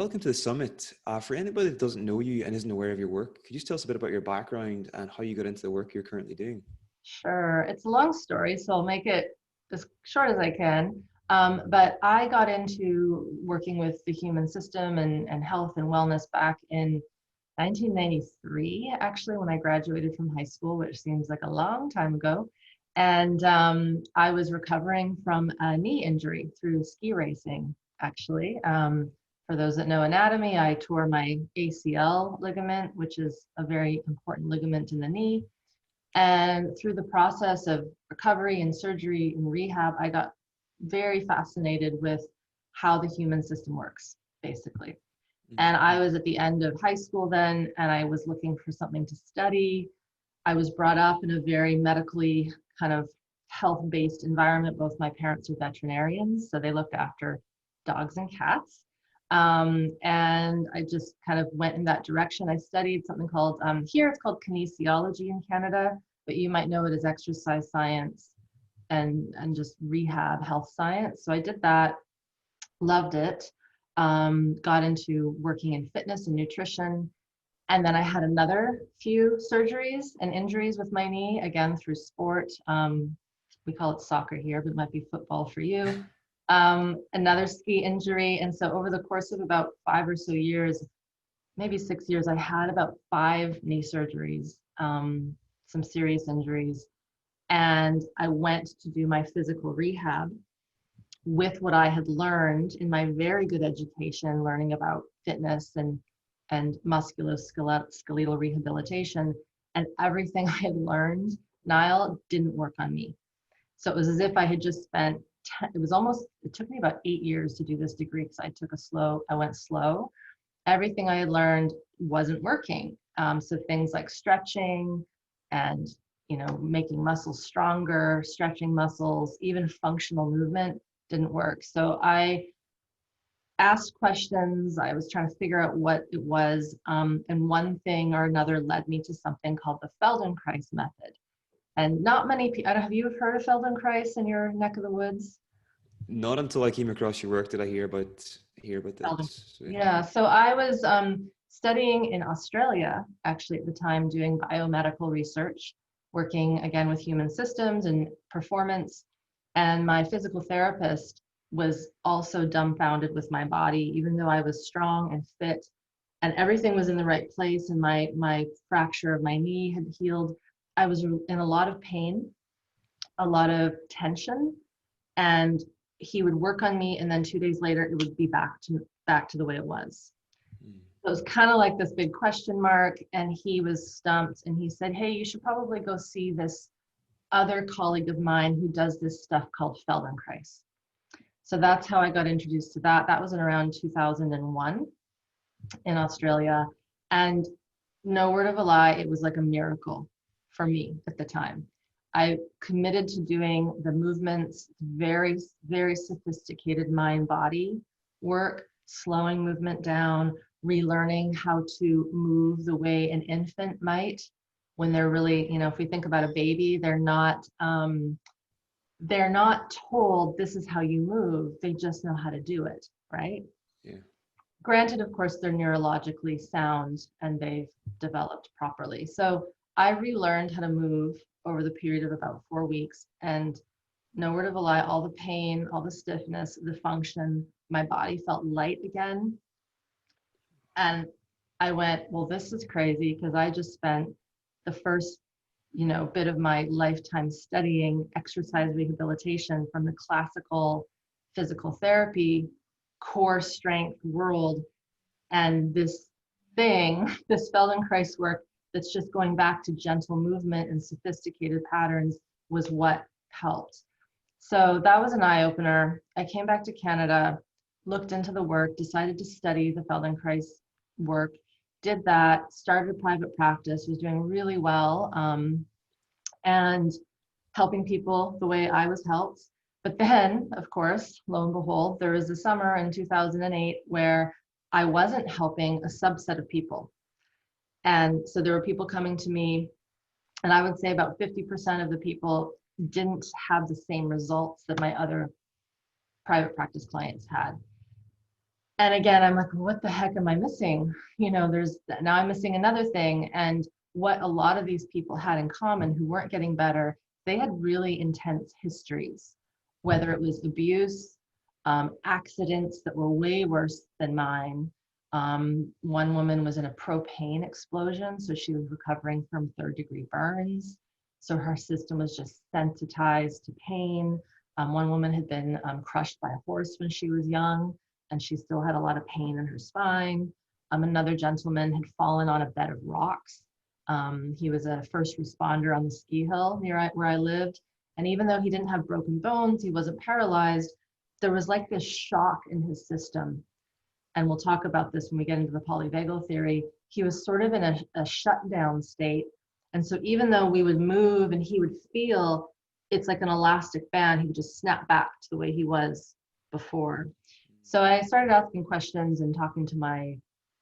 welcome to the summit. For anybody that doesn't know you and isn't aware of your work, could you just tell us a bit about your background and how you got into the work you're currently doing? Sure. It's a long story, so I'll make it as short as I can. But I got into working with the human system and health and wellness back in 1993, actually, when I graduated from high school, which seems like a long time ago. And I was recovering from a knee injury through ski racing, actually. For those that know anatomy, I tore my ACL ligament, which is a very important ligament in the knee. And through the process of recovery and surgery and rehab, I got very fascinated with how the human system works, basically. And I was at the end of high school then, and I was looking for something to study. I was brought up in a very medically kind of health-based environment. Both my parents are veterinarians, so they looked after dogs and cats. And I just kind of went in that direction. I studied something called, here it's called kinesiology in Canada, but you might know it as exercise science and just rehab health science. So I did that, loved it, got into working in fitness and nutrition. And then I had another few surgeries and injuries with my knee, again, through sport. We call it soccer here, but it might be football for you. Another ski injury. And so over the course of about 5 or so years, maybe 6 years, I had about 5 knee surgeries, some serious injuries. And I went to do my physical rehab with what I had learned in my very good education, learning about fitness and musculoskeletal rehabilitation. And everything I had learned, Niall, didn't work on me. So it was as if I had just spent it took me about 8 years to do this degree because I went slow. Everything I had learned wasn't working. So things like stretching and, making muscles stronger, stretching muscles, even functional movement didn't work. So I asked questions. I was trying to figure out what it was. And one thing or another led me to something called the Feldenkrais Method. And not many people, have you heard of Feldenkrais in your neck of the woods? Not until I came across your work did I hear about that. So, yeah, so I was studying in Australia, actually at the time, doing biomedical research, working again with human systems and performance. And my physical therapist was also dumbfounded with my body, even though I was strong and fit and everything was in the right place and my fracture of my knee had healed. I was in a lot of pain, a lot of tension, and he would work on me, and then 2 days later, it would be back to the way it was. So it was kind of like this big question mark, and he was stumped, and he said, "Hey, you should probably go see this other colleague of mine who does this stuff called Feldenkrais." So that's how I got introduced to that. That was in around 2001 in Australia, and no word of a lie, it was like a miracle for me at the time. I committed to doing the movements, very, very sophisticated mind-body work, slowing movement down, relearning how to move the way an infant might when they're really, if we think about a baby, they're not told this is how you move. They just know how to do it, right? Yeah. Granted, of course, they're neurologically sound and they've developed properly. So I relearned how to move over the period of about 4 weeks, and no word of a lie, all the pain, all the stiffness, the function, my body felt light again. And I went, well, this is crazy because I just spent the first, bit of my lifetime studying exercise rehabilitation from the classical physical therapy core strength world. And this Feldenkrais work that's just going back to gentle movement and sophisticated patterns was what helped. So that was an eye-opener. I came back to Canada, looked into the work, decided to study the Feldenkrais work, did that, started a private practice, was doing really well, and helping people the way I was helped. But then, of course, lo and behold, there was a summer in 2008 where I wasn't helping a subset of people. And so there were people coming to me, and I would say about 50% of the people didn't have the same results that my other private practice clients had. And again, I'm like, what the heck am I missing? You know, now I'm missing another thing. And what a lot of these people had in common who weren't getting better, they had really intense histories, whether it was abuse, accidents that were way worse than mine. One woman was in a propane explosion, so she was recovering from third-degree burns. So her system was just sensitized to pain. One woman had been crushed by a horse when she was young, and she still had a lot of pain in her spine. Another gentleman had fallen on a bed of rocks. He was a first responder on the ski hill where I lived. And even though he didn't have broken bones, he wasn't paralyzed, there was like this shock in his system. And we'll talk about this when we get into the polyvagal theory. He was sort of in a shutdown state. And so even though we would move and he would feel, it's like an elastic band, he would just snap back to the way he was before. So I started asking questions and talking to my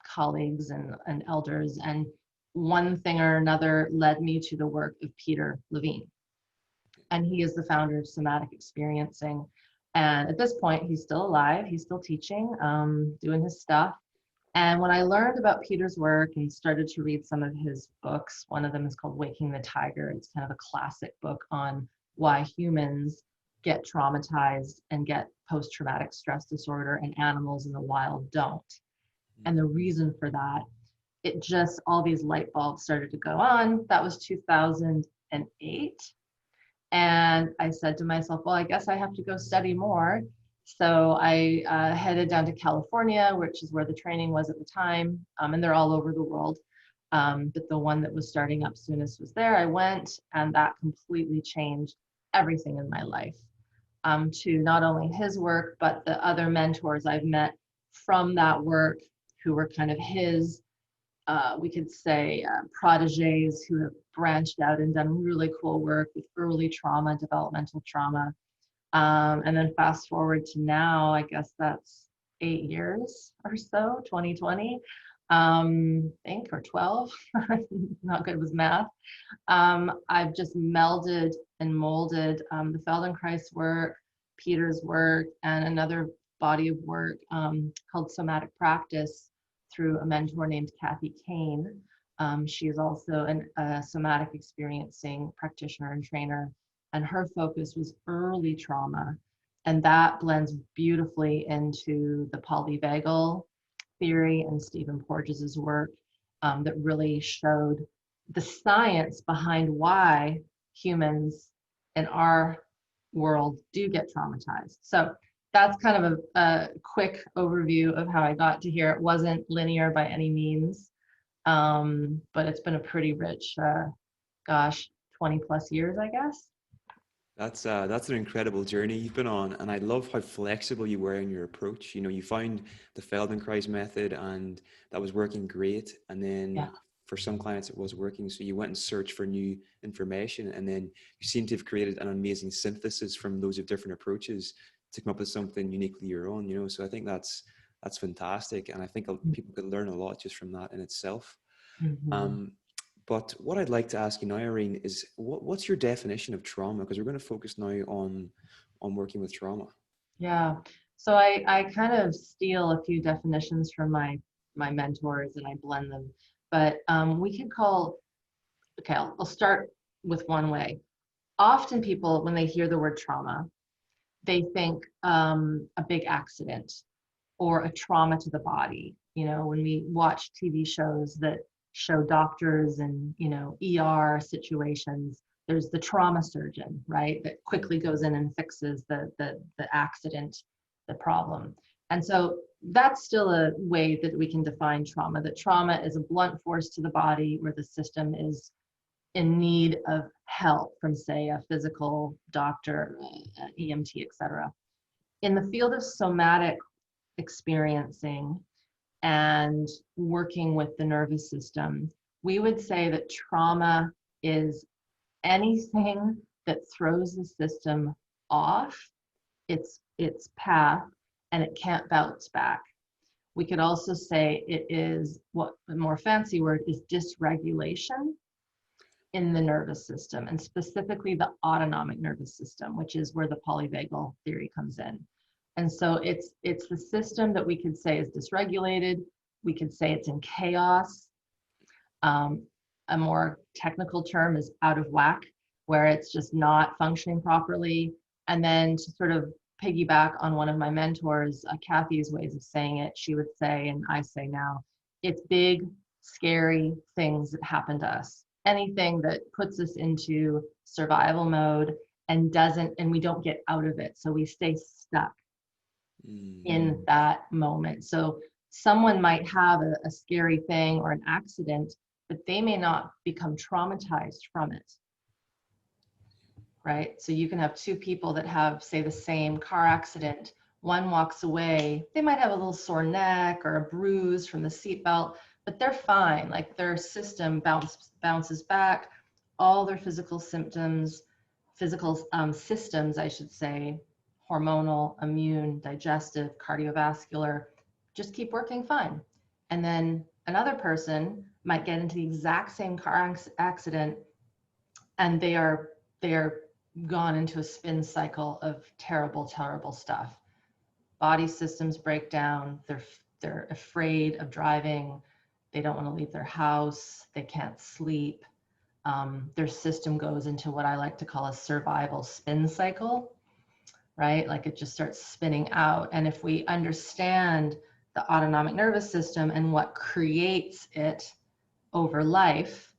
colleagues and elders, and one thing or another led me to the work of Peter Levine. And he is the founder of Somatic Experiencing. And at this point, he's still alive, he's still teaching, doing his stuff. And when I learned about Peter's work and started to read some of his books, one of them is called Waking the Tiger. It's kind of a classic book on why humans get traumatized and get post-traumatic stress disorder and animals in the wild don't. And the reason for that, it just, all these light bulbs started to go on. That was 2008. And I said to myself, well, I guess I have to go study more. So I headed down to California, which is where the training was at the time. And they're all over the world. But the one that was starting up soonest was there. I went, and that completely changed everything in my life. To not only his work, but the other mentors I've met from that work who were kind of his, we could say, proteges who have branched out and done really cool work with early trauma, developmental trauma. And then fast forward to now, I guess that's 8 years or so, 2020, I think, or 12, not good with math. I've just melded and molded the Feldenkrais work, Peter's work, and another body of work called Somatic Practice through a mentor named Kathy Kane. She is also a somatic experiencing practitioner and trainer, and her focus was early trauma. And that blends beautifully into the polyvagal theory and Stephen Porges's work that really showed the science behind why humans in our world do get traumatized. So that's kind of a quick overview of how I got to here. It wasn't linear by any means, but it's been a pretty rich, 20 plus years, I guess. That's an incredible journey you've been on, and I love how flexible you were in your approach. You know, you found the Feldenkrais method, and that was working great. And then Yeah. for some clients, it was working, so you went and searched for new information, and then you seem to have created an amazing synthesis from those of different approaches to come up with something uniquely your own. You know, so I think that's fantastic, and I think people could learn a lot just from that in itself. Mm-hmm. But what I'd like to ask you now, Irene, is what's your definition of trauma? Because we're going to focus now on working with trauma. Yeah. So I kind of steal a few definitions from my mentors and I blend them. But we could call, okay, I'll start with one way. Often people, when they hear the word trauma, they think a big accident or a trauma to the body. You know, when we watch TV shows that show doctors and, you know, ER situations, there's the trauma surgeon, right, that quickly goes in and fixes the accident, the problem. And so that's still a way that we can define trauma, that trauma is a blunt force to the body where the system is in need of help from, say, a physical doctor, EMT, etc. In the field of somatic experiencing and working with the nervous system, we would say that trauma is anything that throws the system off its path and it can't bounce back. We could also say it is, what a more fancy word is, dysregulation in the nervous system, and specifically the autonomic nervous system, which is where the polyvagal theory comes in. And so it's the system that we could say is dysregulated. We could say it's in chaos. A more technical term is out of whack, where it's just not functioning properly. And then to sort of piggyback on one of my mentors, Kathy's ways of saying it, she would say, and I say now, it's big, scary things that happen to us. Anything that puts us into survival mode and we don't get out of it. So we stay stuck in that moment. So someone might have a scary thing or an accident, but they may not become traumatized from it. Right? So you can have two people that have, say, the same car accident. One walks away, they might have a little sore neck or a bruise from the seatbelt, but they're fine. Like their system bounces back, all their physical systems, I should say, hormonal, immune, digestive, cardiovascular, just keep working fine. And then another person might get into the exact same car accident, and they are gone into a spin cycle of terrible, terrible stuff. Body systems break down. They're afraid of driving. They don't want to leave their house. They can't sleep. Their system goes into what I like to call a survival spin cycle, right? Like it just starts spinning out. And if we understand the autonomic nervous system and what creates it over life,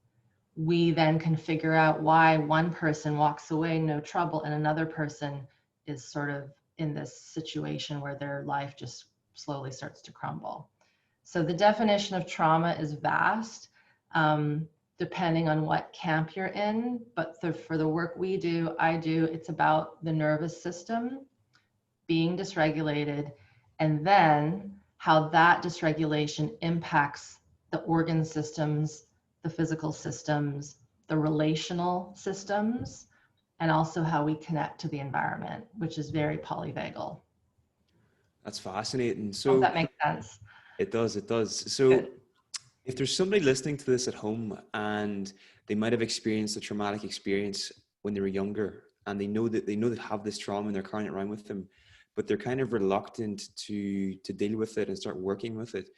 we then can figure out why one person walks away no trouble and another person is sort of in this situation where their life just slowly starts to crumble. So the definition of trauma is vast, depending on what camp you're in. But for the work I do, it's about the nervous system being dysregulated, and then how that dysregulation impacts the organ systems, the physical systems, the relational systems, and also how we connect to the environment, which is very polyvagal. That's fascinating. I hope So that makes sense. it does, it does. So Good. if there's somebody listening to this at home and they might have experienced a traumatic experience when they were younger, and they know that they have this trauma and they're carrying it around with them, but they're kind of reluctant to deal with it and start working with it.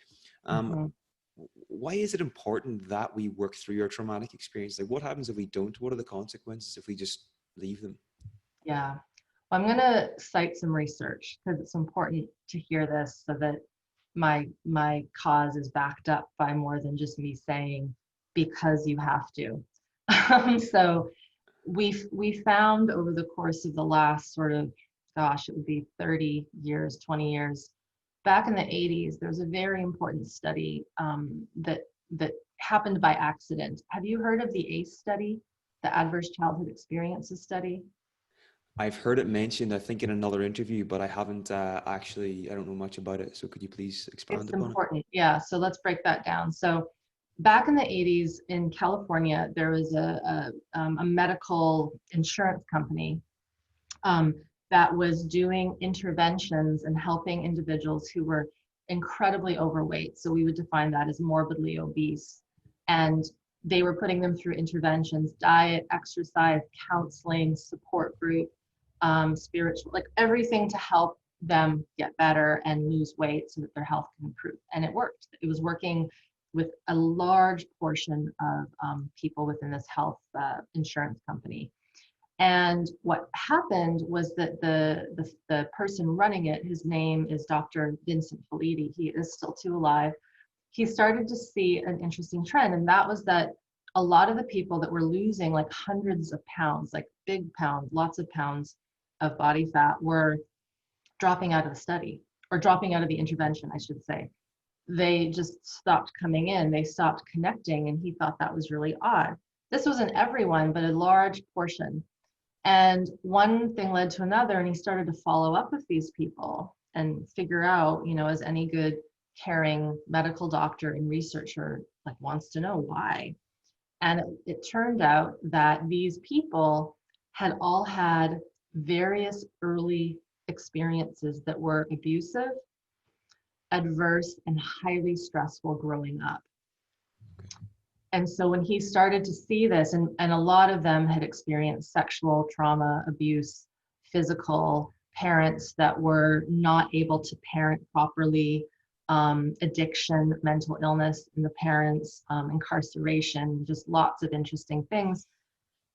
Why is it important that we work through our traumatic experience? Like, what happens if we don't? What are the consequences if we just leave them? Yeah. Well, I'm going to cite some research because it's important to hear this so that my cause is backed up by more than just me saying, because you have to. So we found over the course of the last sort of, gosh, it would be 30 years, 20 years, back in the 80s, there was a very important study that happened by accident. Have you heard of the ACE study, the Adverse Childhood Experiences study? I've heard it mentioned, I think, in another interview, but I haven't I don't know much about it. So could you please expand It's upon important. Yeah. So let's break that down. So back in the 80s in California, there was a medical insurance company that was doing interventions and helping individuals who were incredibly overweight. So we would define that as morbidly obese. And they were putting them through interventions, diet, exercise, counseling, support group, spiritual, like everything to help them get better and lose weight so that their health can improve. And it worked. It was working with a large portion of people within this health insurance company. And what happened was that the person running it, his name is Dr. Vincent Felitti, he is still too alive. He started to see an interesting trend, and that was that a lot of the people that were losing like hundreds of pounds, like big pounds, lots of pounds of body fat, were dropping out of the study, or dropping out of the intervention, I should say. They just stopped coming in, they stopped connecting, and he thought that was really odd. This wasn't everyone, but a large portion. And one thing led to another, and he started to follow up with these people and figure out, as any good caring medical doctor and researcher like wants to know why. And it turned out that these people had all had various early experiences that were abusive, adverse, and highly stressful growing up. And so when he started to see this, and a lot of them had experienced sexual trauma, abuse, physical, parents that were not able to parent properly, addiction, mental illness in the parents, incarceration, just lots of interesting things.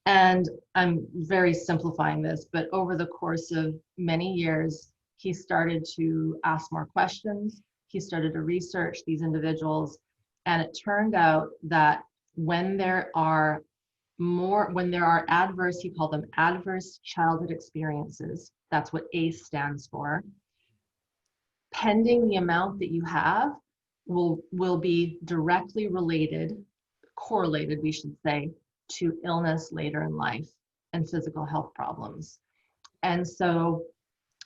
And I'm very simplifying this, but over the course of many years, he started to ask more questions. He started to research these individuals. And it turned out that when there are adverse, he called them adverse childhood experiences, that's what ACE stands for, pending the amount that you have, will be directly correlated, we should say, to illness later in life and physical health problems. And so,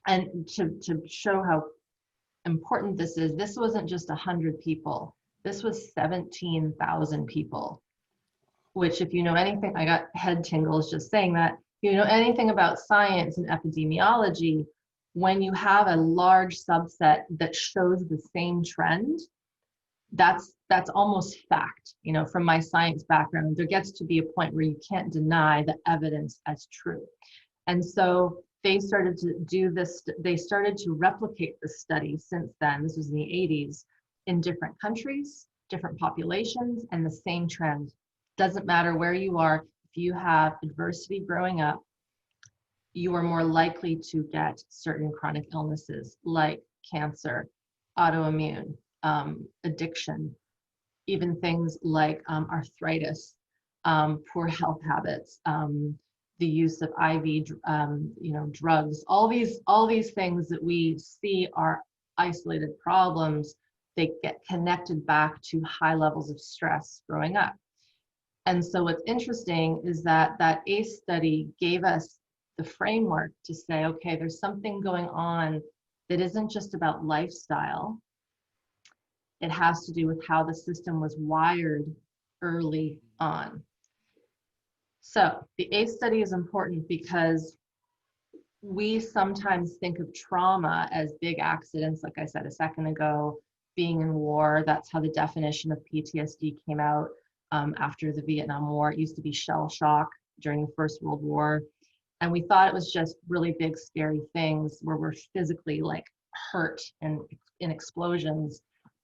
and to show how important this wasn't just 100 people, this was 17,000 people, which, if you know anything, I got head tingles just saying that, if you know anything about science and epidemiology, when you have a large subset that shows the same trend, that's almost fact. You know, from my science background, there gets to be a point where you can't deny the evidence as true. And so they started to do this, they started to replicate the study since then, this was in the 80s, in different countries, different populations, and the same trend. Doesn't matter where you are, if you have adversity growing up, you are more likely to get certain chronic illnesses like cancer, autoimmune, addiction, even things like arthritis, poor health habits, the use of IV, drugs, all these things that we see are isolated problems, they get connected back to high levels of stress growing up. And so what's interesting is that ACE study gave us the framework to say, okay, there's something going on that isn't just about lifestyle. It has to do with how the system was wired early on. So the ACE study is important because we sometimes think of trauma as big accidents, like I said a second ago, being in war. That's how the definition of PTSD came out after the Vietnam War. It used to be shell shock during the First World War. And we thought it was just really big, scary things where we're physically like hurt and in explosions.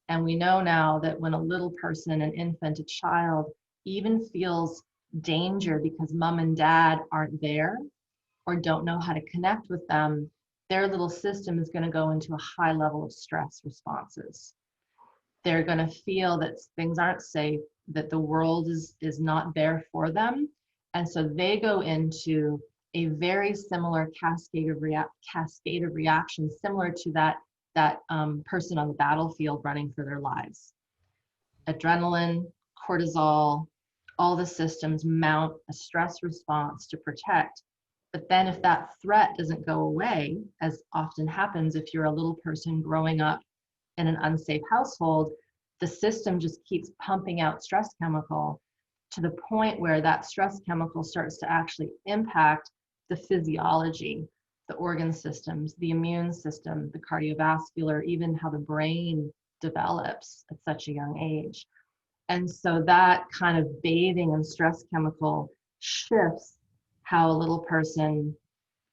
And we know now that when a little person, an infant, a child, even feels danger because mom and dad aren't there or don't know how to connect with them, their little system is going to go into a high level of stress responses. They're going to feel that things aren't safe, that the world is not there for them. And so they go into a very similar cascade of reactions, similar to that person on the battlefield running for their lives. Adrenaline, cortisol, all the systems mount a stress response to protect. But then if that threat doesn't go away, as often happens if you're a little person growing up in an unsafe household, the system just keeps pumping out stress chemical to the point where that stress chemical starts to actually impact the physiology, the organ systems, the immune system, the cardiovascular, even how the brain develops at such a young age. And so that kind of bathing in stress chemical shifts how a little person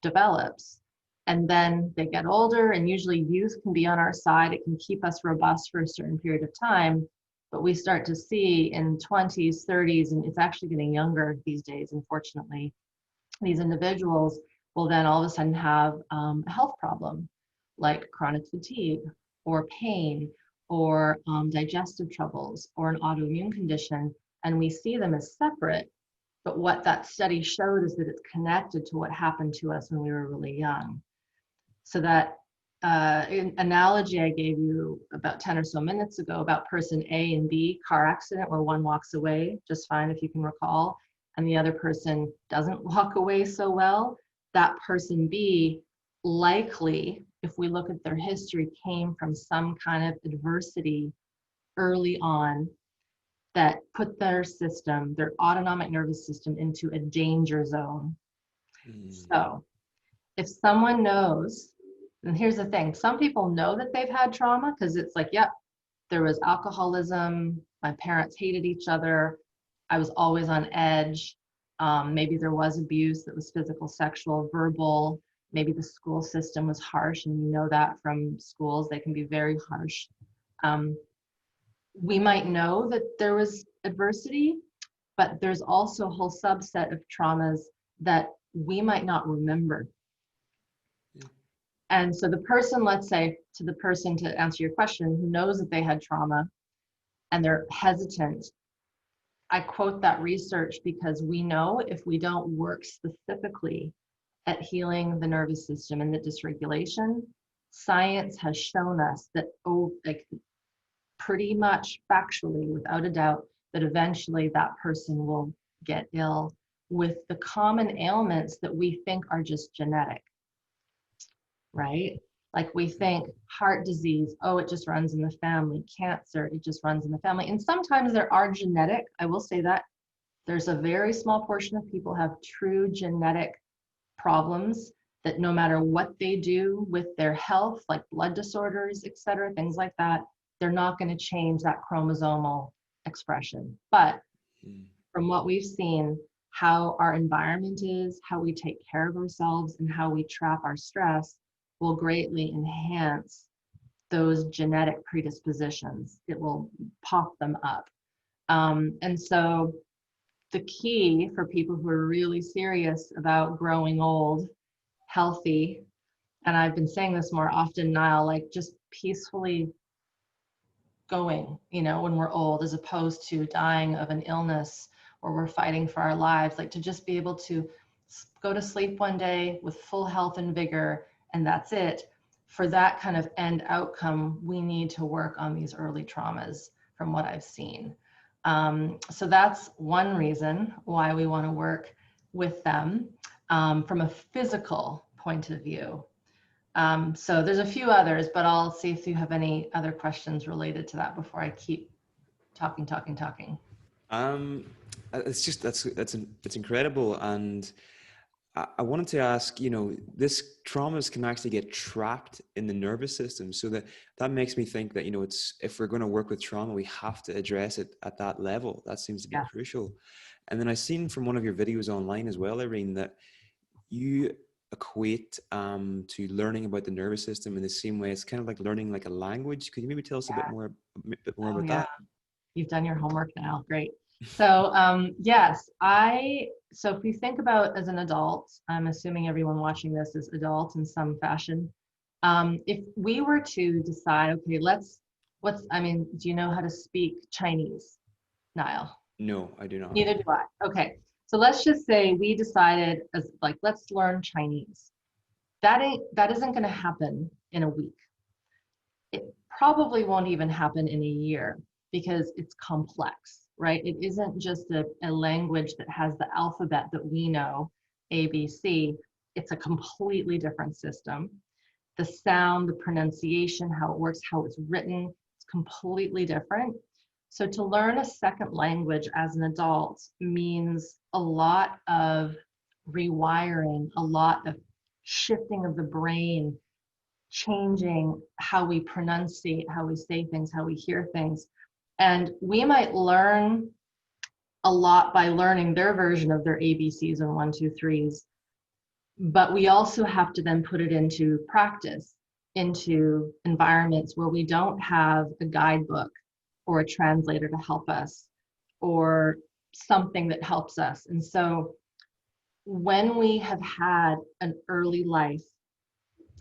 develops. And then they get older, and usually youth can be on our side. It can keep us robust for a certain period of time. But we start to see in 20s, 30s, and it's actually getting younger these days, unfortunately, these individuals will then all of a sudden have a health problem like chronic fatigue or pain or digestive troubles or an autoimmune condition. And we see them as separate. But what that study showed is that it's connected to what happened to us when we were really young. So that analogy I gave you about 10 or so minutes ago about person A and B car accident where one walks away just fine, if you can recall, and the other person doesn't walk away so well, that person B likely, if we look at their history, came from some kind of adversity early on that put their system, their autonomic nervous system, into a danger zone. So if someone knows, and here's the thing, some people know that they've had trauma because it's like, yep, there was alcoholism, my parents hated each other, I was always on edge, maybe there was abuse that was physical, sexual, verbal, maybe the school system was harsh, and we know that from schools, they can be very harsh. We might know that there was adversity, but there's also a whole subset of traumas that we might not remember. Yeah. And so the person, let's say, to the person, to answer your question, who knows that they had trauma and they're hesitant, I quote that research because we know if we don't work specifically at healing the nervous system and the dysregulation, science has shown us that, like pretty much factually, without a doubt, that eventually that person will get ill with the common ailments that we think are just genetic, right? Like we think heart disease, oh, it just runs in the family. Cancer, it just runs in the family. And sometimes there are genetic, I will say that. There's a very small portion of people have true genetic problems that no matter what they do with their health, like blood disorders, et cetera, things like that, they're not going to change that chromosomal expression. But from what we've seen, how our environment is, how we take care of ourselves, and how we trap our stress will greatly enhance those genetic predispositions. It will pop them up. And so the key for people who are really serious about growing old, healthy, and I've been saying this more often, Niall, like just peacefully going, when we're old, as opposed to dying of an illness or we're fighting for our lives, like to just be able to go to sleep one day with full health and vigor, and that's it. For that kind of end outcome, we need to work on these early traumas from what I've seen. So that's one reason why we want to work with them from a physical point of view. So there's a few others, but I'll see if you have any other questions related to that before I keep talking. It's just that's incredible, and I wanted to ask, this traumas can actually get trapped in the nervous system, so that makes me think that it's, if we're going to work with trauma, we have to address it at that level. That seems to be crucial. And then I seen from one of your videos online as well, Irene, that you equate to learning about the nervous system in the same way. It's kind of like learning like a language. Could you maybe tell us a bit more about that? You've done your homework now. Great. So yes, so if we think about as an adult, I'm assuming everyone watching this is adult in some fashion. If we were to decide, okay, do you know how to speak Chinese, Niall? No, I do not. Neither do I. Okay. So let's just say we decided let's learn Chinese. That isn't going to happen in a week. It probably won't even happen in a year because it's complex, right? It isn't just a language that has the alphabet that we know, A, B, C. It's a completely different system. The sound, the pronunciation, how it works, how it's written, it's completely different. So to learn a second language as an adult means a lot of rewiring, a lot of shifting of the brain, changing how we pronunciate, how we say things, how we hear things. And we might learn a lot by learning their version of their ABCs and 1, 2, 3s, but we also have to then put it into practice, into environments where we don't have a guidebook or a translator to help us or something that helps us. And so when we have had an early life,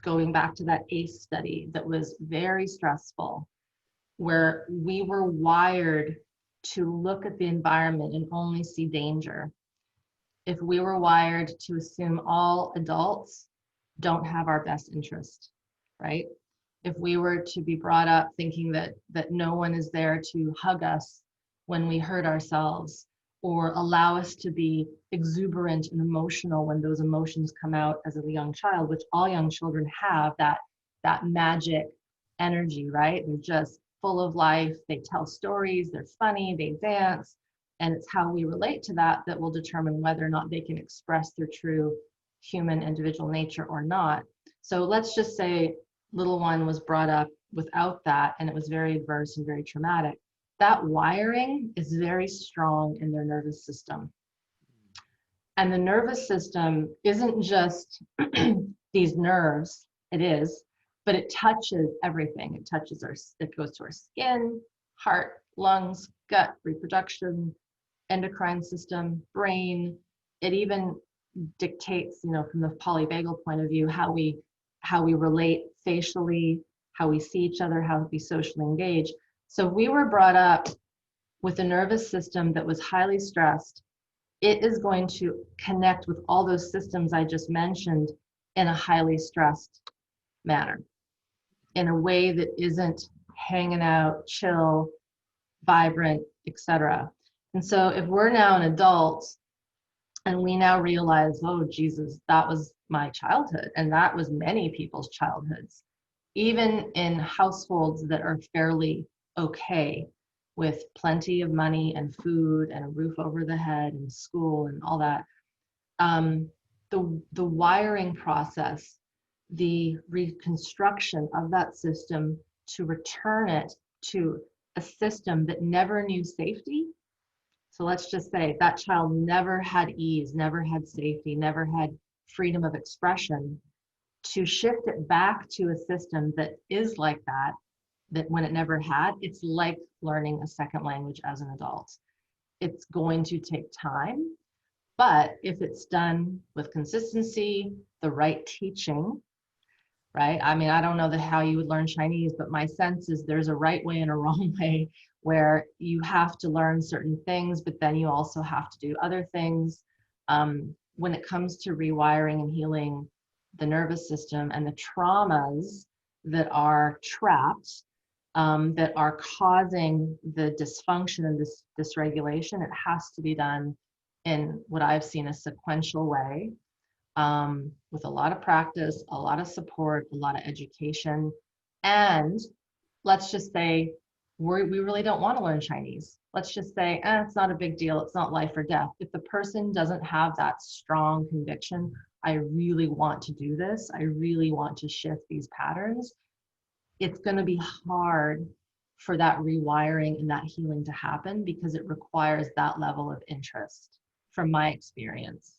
going back to that ACE study that was very stressful, where we were wired to look at the environment and only see danger. If we were wired to assume all adults don't have our best interest, right? If we were to be brought up thinking that no one is there to hug us when we hurt ourselves, or allow us to be exuberant and emotional when those emotions come out as a young child, which all young children have, that magic energy, right? They're just full of life. They tell stories, they're funny, they dance, and it's how we relate to that will determine whether or not they can express their true human individual nature or not. So let's just say little one was brought up without that, and it was very adverse and very traumatic. That wiring is very strong in their nervous system. And the nervous system isn't just these nerves, it is, but it touches everything. It touches it goes to our skin, heart, lungs, gut, reproduction, endocrine system, brain. It even dictates, from the polyvagal point of view, how we relate facially, how we see each other, how we socially engage. So we were brought up with a nervous system that was highly stressed. It is going to connect with all those systems I just mentioned in a highly stressed manner, in a way that isn't hanging out, chill, vibrant, etc. And so if we're now an adult and we now realize, oh, Jesus, that was my childhood, and that was many people's childhoods, even in households that are fairly okay, with plenty of money and food and a roof over the head and school and all that, the wiring process, the reconstruction of that system to return it to a system that never knew safety. So let's just say that child never had ease, never had safety, never had freedom of expression. To shift it back to a system that is like that when it never had, it's like learning a second language as an adult. It's going to take time, but if it's done with consistency, the right teaching, right? I mean, I don't know how you would learn Chinese, but my sense is there's a right way and a wrong way, where you have to learn certain things, but then you also have to do other things. When it comes to rewiring and healing the nervous system and the traumas that are trapped, that are causing the dysfunction and this dysregulation, it has to be done in what I've seen a sequential way, with a lot of practice, a lot of support, a lot of education. And let's just say we really don't want to learn Chinese. Let's just say, it's not a big deal. It's not life or death. If the person doesn't have that strong conviction, I really want to do this, I really want to shift these patterns, it's going to be hard for that rewiring and that healing to happen, because it requires that level of interest, from my experience.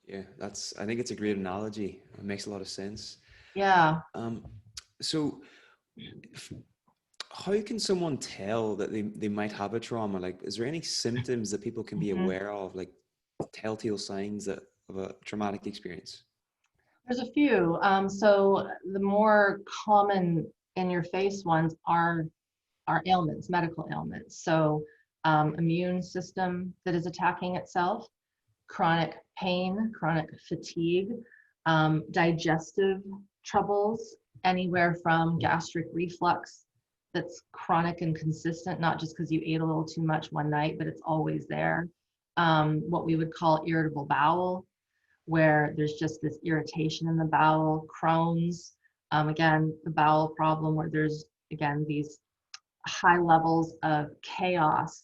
Yeah, I think it's a great analogy. It makes a lot of sense. Yeah. So how can someone tell that they might have a trauma? Like, is there any symptoms that people can be aware of, like telltale signs of a traumatic experience? There's a few. So the more common in your face ones are ailments, medical ailments. So immune system that is attacking itself, chronic pain, chronic fatigue, digestive troubles, anywhere from gastric reflux that's chronic and consistent, not just because you ate a little too much one night, but it's always there. What we would call irritable bowel, where there's just this irritation in the bowel, Crohn's, again, the bowel problem, where there's, again, these high levels of chaos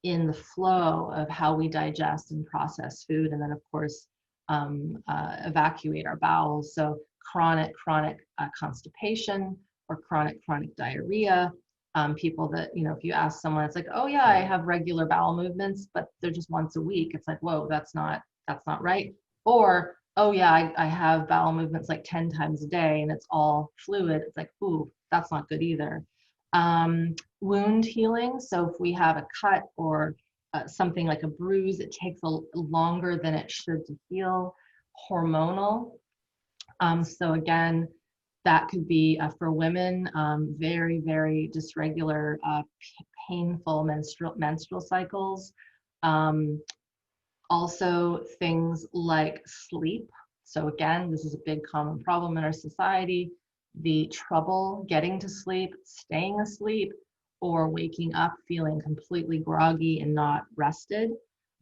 in the flow of how we digest and process food, and then of course evacuate our bowels. So chronic constipation or chronic diarrhea. People that, if you ask someone, it's like, oh yeah, I have regular bowel movements, but they're just once a week. It's like, whoa, that's not right. Or, oh yeah, I have bowel movements like 10 times a day and it's all fluid. It's like, ooh, that's not good either. Wound healing. So if we have a cut or something like a bruise, it takes longer than it should to heal. Hormonal. So again, that could be for women, very, very dysregular, painful menstrual cycles. Also things like sleep. So again, this is a big common problem in our society. The trouble getting to sleep, staying asleep, or waking up feeling completely groggy and not rested.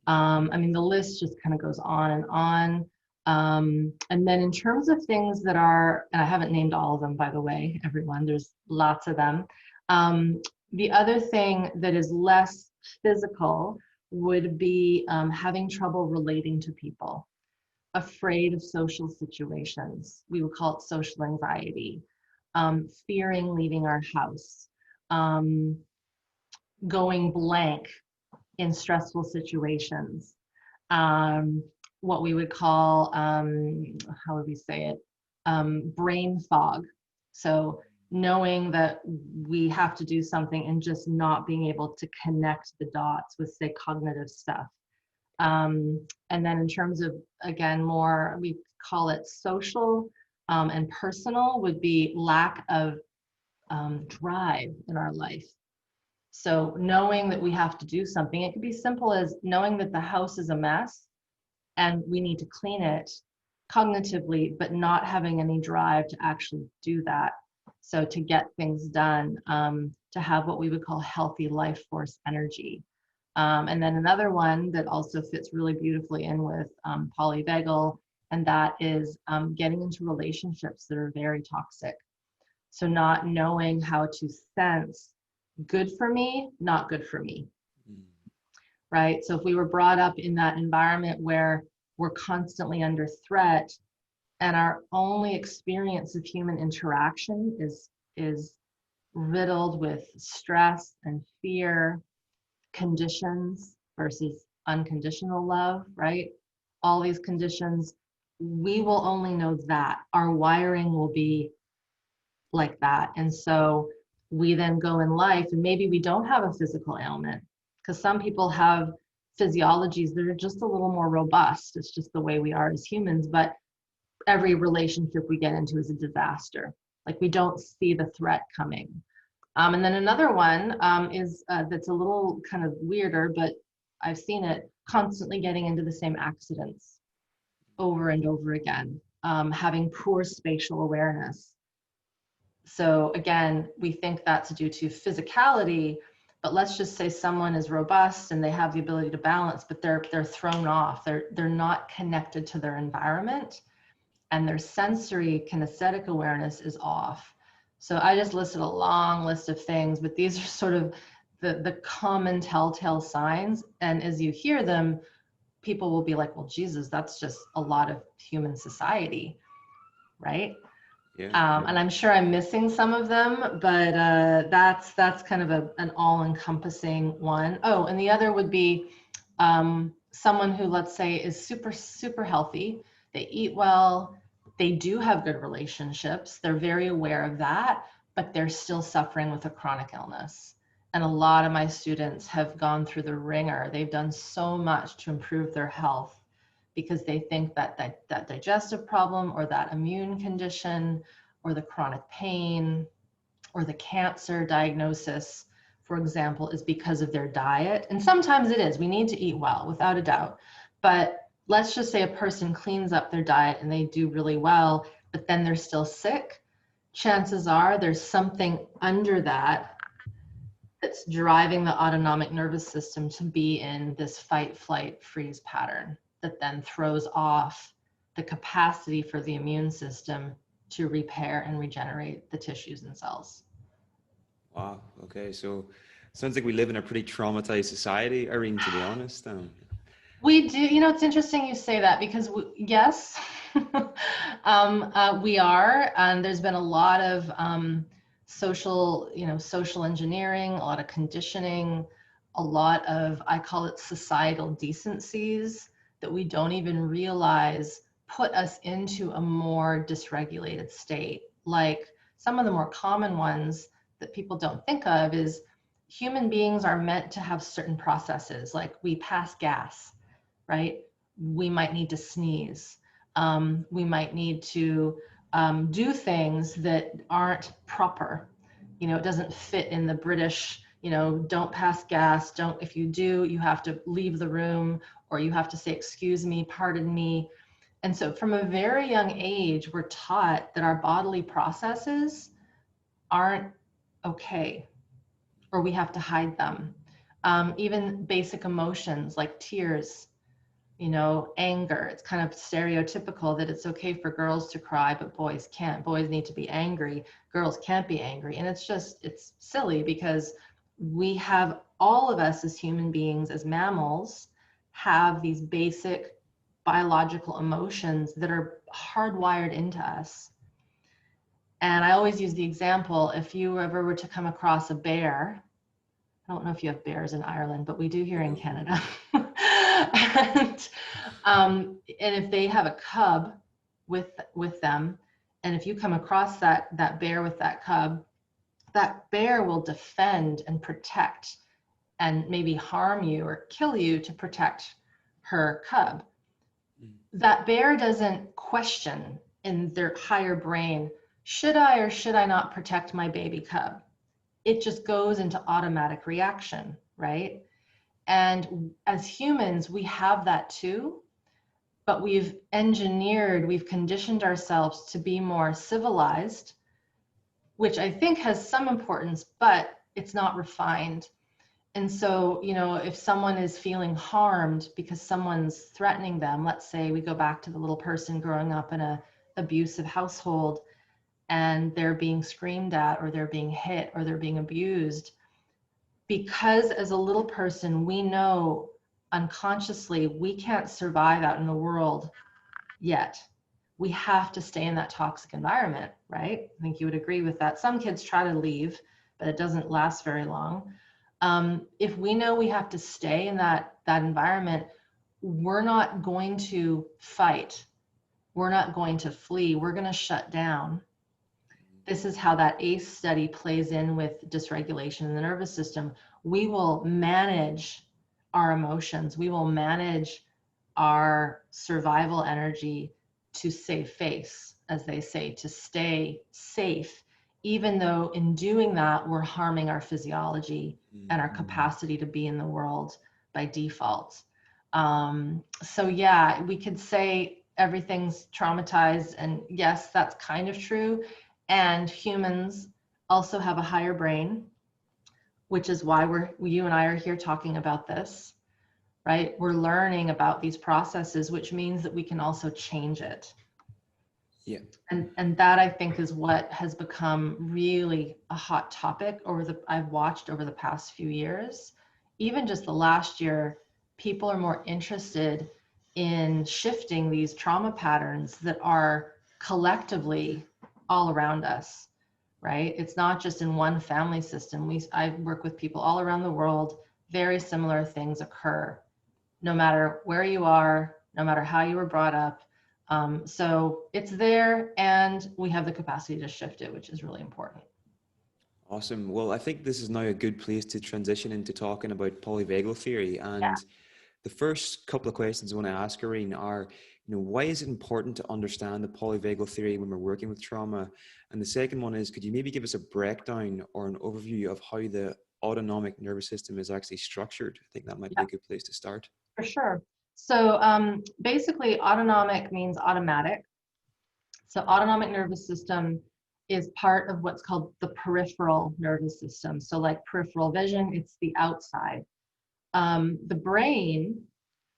I mean, the list just kind of goes on and on. And then in terms of things that are, and I haven't named all of them, by the way, everyone, there's lots of them. The other thing that is less physical would be having trouble relating to people, afraid of social situations. We would call it social anxiety, fearing leaving our house, going blank in stressful situations, what we would call, how would we say it? brain fog. So knowing that we have to do something and just not being able to connect the dots with, say, cognitive stuff. And then in terms of, again, more, we call it social and personal, would be lack of drive in our life. So knowing that we have to do something, it could be simple as knowing that the house is a mess and we need to clean it cognitively, but not having any drive to actually do that. So to get things done, to have what we would call healthy life force energy. And then another one that also fits really beautifully in with Polyvagal, and that is getting into relationships that are very toxic. So not knowing how to sense good for me, not good for me, right? So if we were brought up in that environment where we're constantly under threat and our only experience of human interaction is riddled with stress and fear, conditions versus unconditional love, right? All these conditions, we will only know that. Our wiring will be like that. And so we then go in life and maybe we don't have a physical ailment, because some people have physiologies that are just a little more robust. It's just the way we are as humans, but every relationship we get into is a disaster. Like we don't see the threat coming. And then another one is that's a little kind of weirder, but I've seen it, constantly getting into the same accidents over and over again, having poor spatial awareness. So again, we think that's due to physicality, but let's just say someone is robust and they have the ability to balance, but they're thrown off. They're not connected to their environment, and their sensory kinesthetic awareness is off. So I just listed a long list of things, but these are sort of the common telltale signs. And as you hear them, people will be like, well, Jesus, that's just a lot of human society, right? Yeah. And I'm sure I'm missing some of them, but that's kind of an all-encompassing one. Oh, and the other would be someone who, let's say, is super, super healthy. They eat well. They do have good relationships. They're very aware of that, but they're still suffering with a chronic illness. And a lot of my students have gone through the ringer. They've done so much to improve their health because they think that digestive problem or that immune condition or the chronic pain or the cancer diagnosis, for example, is because of their diet. And sometimes it is. We need to eat well, without a doubt. But let's just say a person cleans up their diet and they do really well, but then they're still sick. Chances are there's something under that that's driving the autonomic nervous system to be in this fight, flight, freeze pattern that then throws off the capacity for the immune system to repair and regenerate the tissues and cells. Wow. Okay. So sounds like we live in a pretty traumatized society, Irene, to be honest. We do, it's interesting you say that because yes, we are, and there's been a lot of social engineering, a lot of conditioning, a lot of, I call it societal decencies that we don't even realize put us into a more dysregulated state. Like some of the more common ones that people don't think of is human beings are meant to have certain processes, like we pass gas, right? We might need to sneeze. We might need to do things that aren't proper. It doesn't fit in the British, don't pass gas. If you do, you have to leave the room, or you have to say, excuse me, pardon me. And so from a very young age, we're taught that our bodily processes aren't okay, or we have to hide them. Even basic emotions like tears, anger. It's kind of stereotypical that it's okay for girls to cry, but boys can't. Boys need to be angry. Girls can't be angry. And it's silly because we have, all of us as human beings, as mammals, have these basic biological emotions that are hardwired into us. And I always use the example, if you ever were to come across a bear, I don't know if you have bears in Ireland, but we do here in Canada. And if they have a cub with them, And if you come across that bear with that cub, that bear will defend and protect and maybe harm you or kill you to protect her cub. That bear doesn't question in their higher brain, should I or should I not protect my baby cub? It just goes into automatic reaction, right? And as humans, we have that too, but we've conditioned ourselves to be more civilized, which I think has some importance, but it's not refined. And so, you know, if someone is feeling harmed because someone's threatening them, let's say we go back to the little person growing up in a abusive household and they're being screamed at or they're being hit or they're being abused, because as a little person, we know unconsciously we can't survive out in the world yet. We have to stay in that toxic environment, right? I think you would agree with that. Some kids try to leave, but it doesn't last very long. If we know we have to stay in that environment, we're not going to fight. We're not going to flee. We're going to shut down. This is how that ACE study plays in with dysregulation in the nervous system. We will manage our emotions. We will manage our survival energy to save face, as they say, to stay safe, even though in doing that, we're harming our physiology and our capacity to be in the world by default. So yeah, we could say everything's traumatized, and yes, that's kind of true. And humans also have a higher brain, which is why you and I are here talking about this, right? We're learning about these processes, which means that we can also change it. Yeah. And that, I think, is what has become really a hot topic I've watched over the past few years. Even just the last year, people are more interested in shifting these trauma patterns that are collectively all around us, right? It's not just in one family system. I work with people all around the world. Very similar things occur, no matter where you are, no matter how you were brought up. So it's there, and we have the capacity to shift it, which is really important. Awesome. Well, I think this is now a good place to transition into talking about polyvagal theory. And the first couple of questions I want to ask Irene are, why is it important to understand the polyvagal theory when we're working with trauma? And the second one is, could you maybe give us a breakdown or an overview of how the autonomic nervous system is actually structured? I think that might be a good place to start. For sure. So basically, autonomic means automatic. So autonomic nervous system is part of what's called the peripheral nervous system. So like peripheral vision, it's the outside. The brain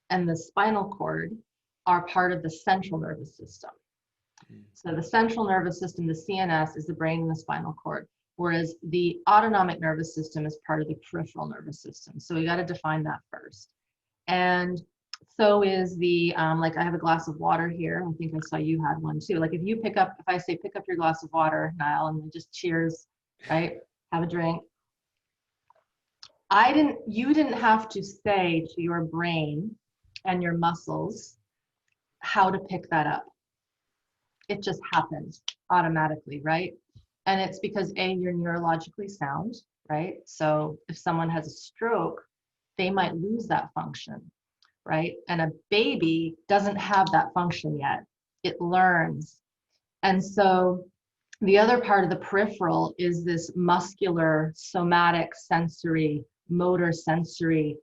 and the spinal cord are part of the central nervous system. So the central nervous system, the CNS, is the brain and the spinal cord, whereas the autonomic nervous system is part of the peripheral nervous system. So we got to define that first. And so is the, like I have a glass of water here. I think I saw you had one too. Like if I say pick up your glass of water, Niall, and we just cheers, right? Have a drink. You didn't have to say to your brain and your muscles how to pick that up. It just happens automatically, right? And it's because you're neurologically sound, right? So if someone has a stroke, they might lose that function, right? And a baby doesn't have that function yet. It learns. And so the other part of the peripheral is this muscular, somatic, sensory, motor sensory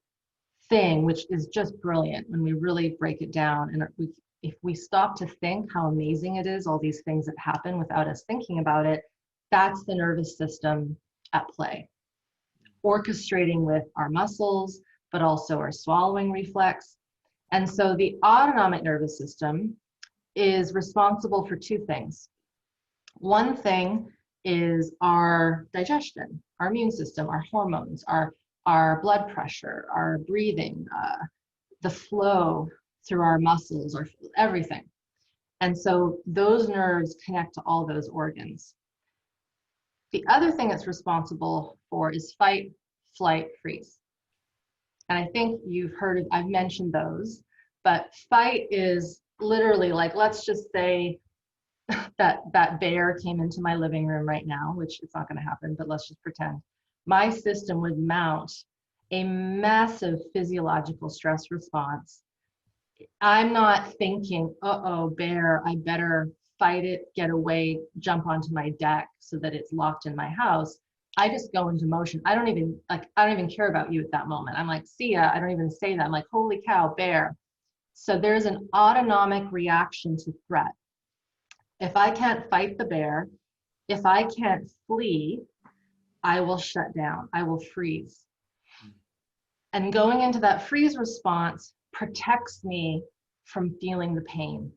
thing, which is just brilliant when we really break it down. And if we stop to think how amazing it is, all these things that happen without us thinking about it, that's the nervous system at play, orchestrating with our muscles, but also our swallowing reflex. And so the autonomic nervous system is responsible for two things. One thing is our digestion, our immune system, our hormones, our blood pressure, our breathing, the flow through our muscles, or everything. And so those nerves connect to all those organs. The other thing it's responsible for is fight, flight, freeze. And I think I've mentioned those, but fight is literally like, let's just say that bear came into my living room right now, which it's not going to happen, but let's just pretend, my system would mount a massive physiological stress response. I'm not thinking, uh-oh, bear, I better fight it, get away, jump onto my deck so that it's locked in my house. I just go into motion. I don't even care about you at that moment. I'm like, see ya. I don't even say that. I'm like, holy cow, bear. So there's an autonomic reaction to threat. If I can't fight the bear, if I can't flee, I will shut down. I will freeze. And going into that freeze response protects me from feeling the pain.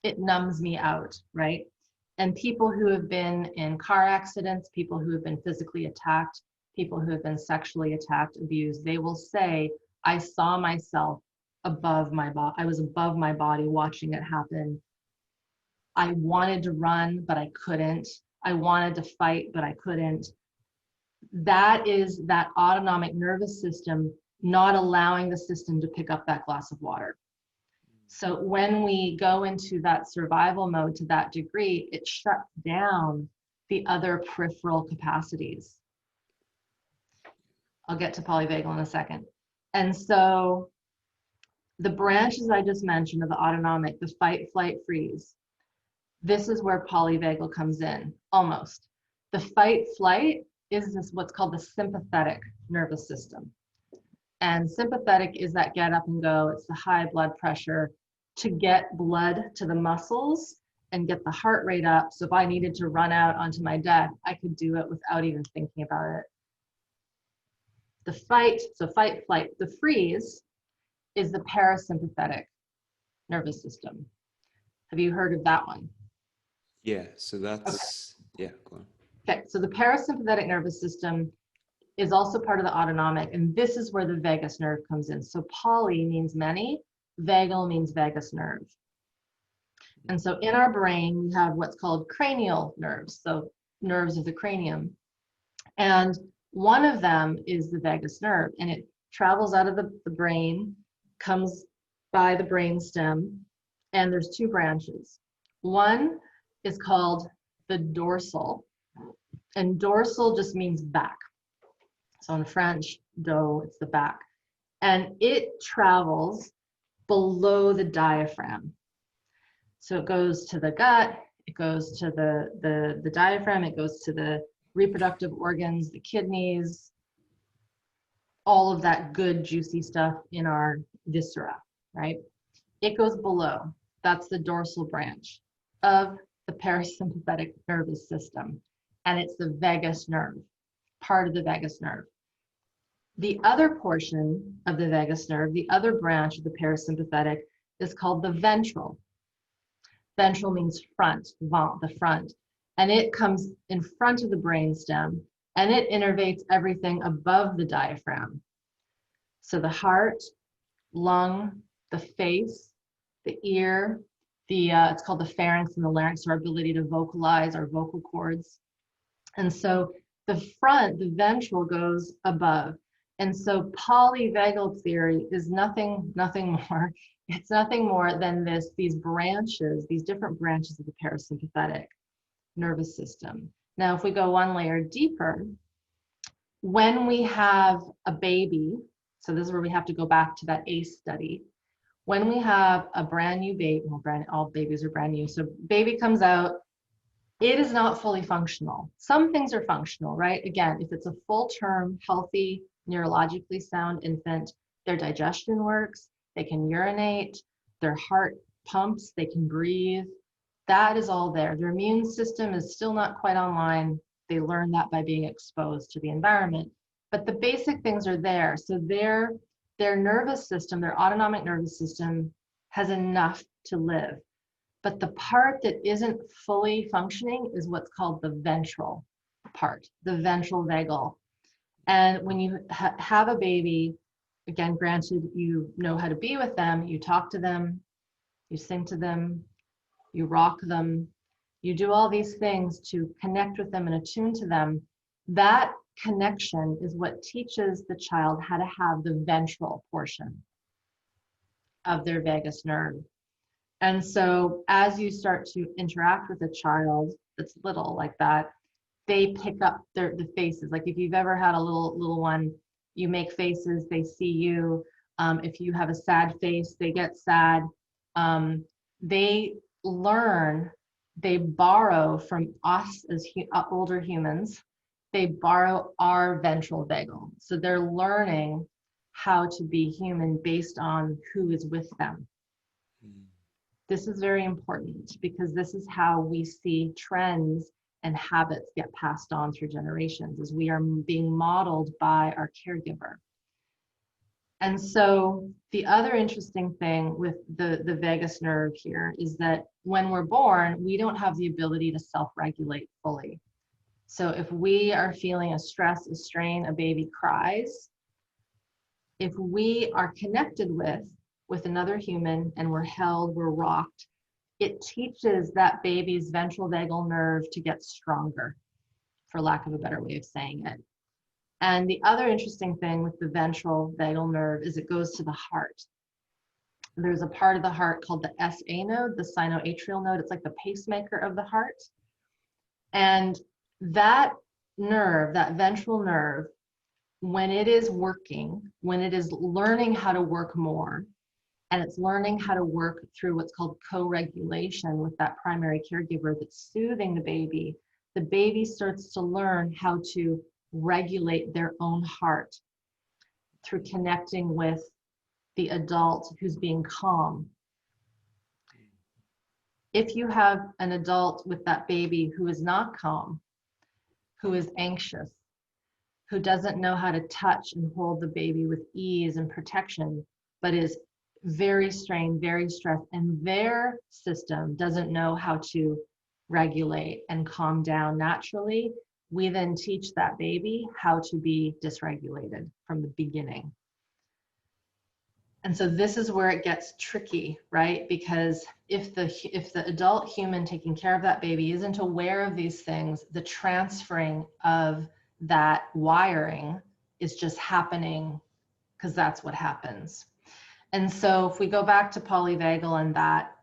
It numbs me out, right? And people who have been in car accidents, people who have been physically attacked, people who have been sexually attacked, abused, they will say, I saw myself above my body. I was above my body watching it happen. I wanted to run, but I couldn't. I wanted to fight, but I couldn't. That is that autonomic nervous system not allowing the system to pick up that glass of water. So when we go into that survival mode to that degree, it shuts down the other peripheral capacities. I'll get to polyvagal in a second. And so the branches I just mentioned of the autonomic, the fight, flight, freeze, this is where polyvagal comes in, almost. The fight, flight is what's called the sympathetic nervous system. And sympathetic is that get up and go. It's the high blood pressure to get blood to the muscles and get the heart rate up. So if I needed to run out onto my deck, I could do it without even thinking about it. The fight, so fight, flight. The freeze is the parasympathetic nervous system. Have you heard of that one? Yeah, so that's, okay. Yeah, go on. Okay, so the parasympathetic nervous system is also part of the autonomic, and this is where the vagus nerve comes in. So poly means many, vagal means vagus nerve. And so in our brain, we have what's called cranial nerves, so nerves of the cranium. And one of them is the vagus nerve, and it travels out of the brain, comes by the brain stem, and there's two branches. One is called the dorsal, and dorsal just means back. So in French, dos, it's the back. And it travels below the diaphragm. So it goes to the gut, it goes to the diaphragm, it goes to the reproductive organs, the kidneys, all of that good juicy stuff in our viscera, right? It goes below. That's the dorsal branch of the parasympathetic nervous system. And it's the vagus nerve, part of the vagus nerve. The other portion of the vagus nerve, the other branch of the parasympathetic, is called the ventral. Ventral means front, vent, the front. And it comes in front of the brainstem, and it innervates everything above the diaphragm. So the heart, lung, the face, the ear, it's called the pharynx and the larynx, our ability to vocalize our vocal cords. And so the front, the ventral, goes above. And so polyvagal theory is nothing more. It's nothing more than these branches, these different branches of the parasympathetic nervous system. Now, if we go one layer deeper, when we have a baby, so this is where we have to go back to that ACE study. When we have a brand new baby, well, all babies are brand new. So baby comes out, it is not fully functional. Some things are functional, right? Again, if it's a full-term, healthy, neurologically sound infant, their digestion works, they can urinate, their heart pumps, they can breathe. That is all there. Their immune system is still not quite online. They learn that by being exposed to the environment. But the basic things are there. So their nervous system, their autonomic nervous system, has enough to live. But the part that isn't fully functioning is what's called the ventral part, the ventral vagal. And when you have a baby, again, granted, you know how to be with them, you talk to them, you sing to them, you rock them, you do all these things to connect with them and attune to them. That connection is what teaches the child how to have the ventral portion of their vagus nerve. And so as you start to interact with a child that's little like that, they pick up the faces. Like if you've ever had a little one, you make faces, they see you. If you have a sad face, they get sad. They learn, they borrow from us as older humans. They borrow our ventral vagal. So they're learning how to be human based on who is with them. This is very important because this is how we see trends and habits get passed on through generations, as we are being modeled by our caregiver. And so the other interesting thing with the vagus nerve here is that when we're born, we don't have the ability to self-regulate fully. So if we are feeling a stress, a strain, a baby cries, if we are connected with another human and we're held, we're rocked, it teaches that baby's ventral vagal nerve to get stronger, for lack of a better way of saying it. And the other interesting thing with the ventral vagal nerve is it goes to the heart. There's a part of the heart called the SA node, the sinoatrial node. It's like the pacemaker of the heart. And that nerve, that ventral nerve, when it is working, when it is learning how to work more, and it's learning how to work through what's called co-regulation with that primary caregiver that's soothing the baby starts to learn how to regulate their own heart through connecting with the adult who's being calm. If you have an adult with that baby who is not calm, who is anxious, who doesn't know how to touch and hold the baby with ease and protection, but is very strained, very stressed, and their system doesn't know how to regulate and calm down naturally, we then teach that baby how to be dysregulated from the beginning. And so this is where it gets tricky, right? Because if the adult human taking care of that baby isn't aware of these things, the transferring of that wiring is just happening because that's what happens. And so if we go back to polyvagal and that,